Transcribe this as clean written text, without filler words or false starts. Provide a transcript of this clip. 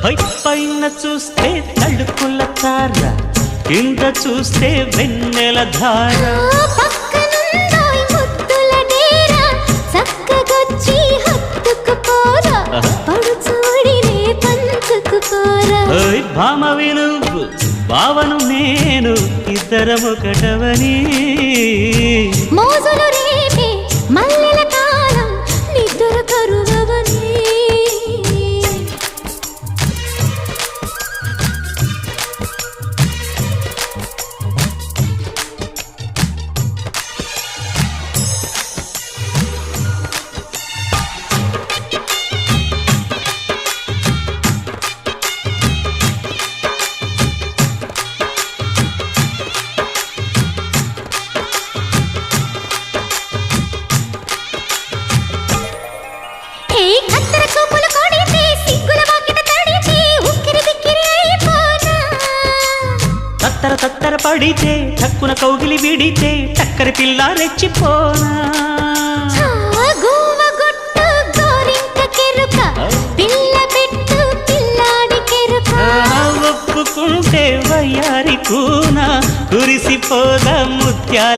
పైన చూస్తే తడుకుల తార, కింద చూస్తే వెన్నెల ధార. పక్కనుందోయ్ ముద్దుల డేరా, చక్కగొచ్చి హత్తుకుపోరా, పడుచూడినే పంచుకుపోరా. భామ వినువు భావను నేను, ఇద్దరమొకటవని. మోజులు రేపే మల్లెల కాలం, నిద్ర కరువవని. తత్తర తత్తర పడితే టక్కున కౌగిలి విడితే టక్కరి పిల్ల రెచ్చిపోనా. ఒప్పుకుంటే వయ్యారి కూన కురిసిపోదా ముత్యాల